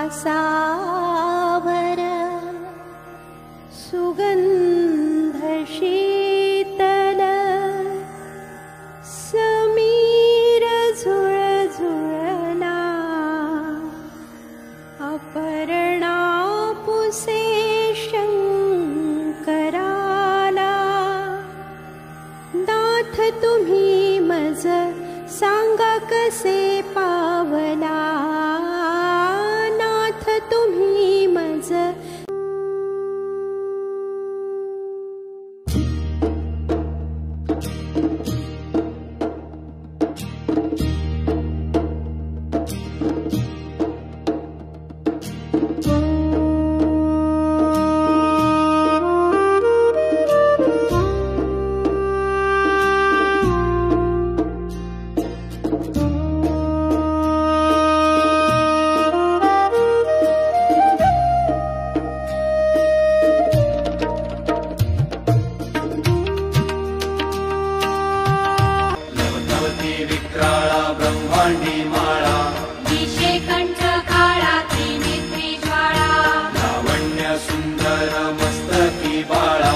श्वासावर सुगंध शीतल समीर झुळझुळला अपर्णा पुसे शंकराला नाथ तुम्ही मज सांगा कसे पावला नाथ तुम्ही मज विक्राळा ब्रह्मांडी माळा दिशे कंठ काळा त्रिनेत्री ज्वाळा लावण्य सुंदर मस्तकी बाळा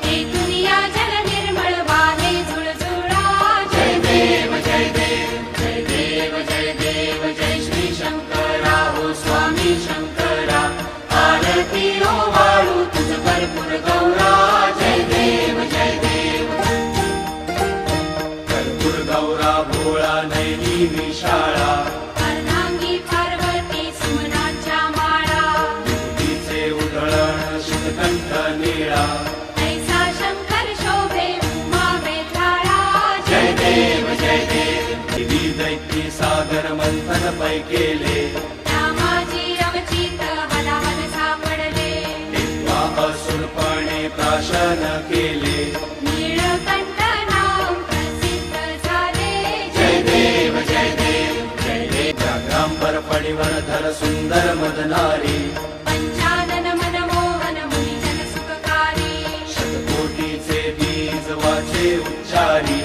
हे दुनिया जल निर्मळ वाहे झुळझुळा जय देव जय देव जय देव जय देव जय श्री शंकरा हो स्वामी शंकरा आरती ओ वाळू तुझ भरपूर गौरा जय देव जय देव भरपूर गौरा भोळा नैनी विशाळा अर्धांगी पार्वती सुमनांच्या माळा तिचे उधळण शितकंठ निळा ऐसा शंकर शोभे उमा वेताळा जय देव जय देव दिवी दैत्य सागर मंथन पै केले रामाजी अवचित हलाहल सापडले असुरपणे प्राशन केले नीळकंठ नाव प्रसिद्ध झाले जय देव जय देव जय देव जाग्रांबर फणीवर धर सुंदर मदनारी पंचानन मनमोहन मुनिजन सुखकारी शतकोटीचे बीज वाचे उच्चारी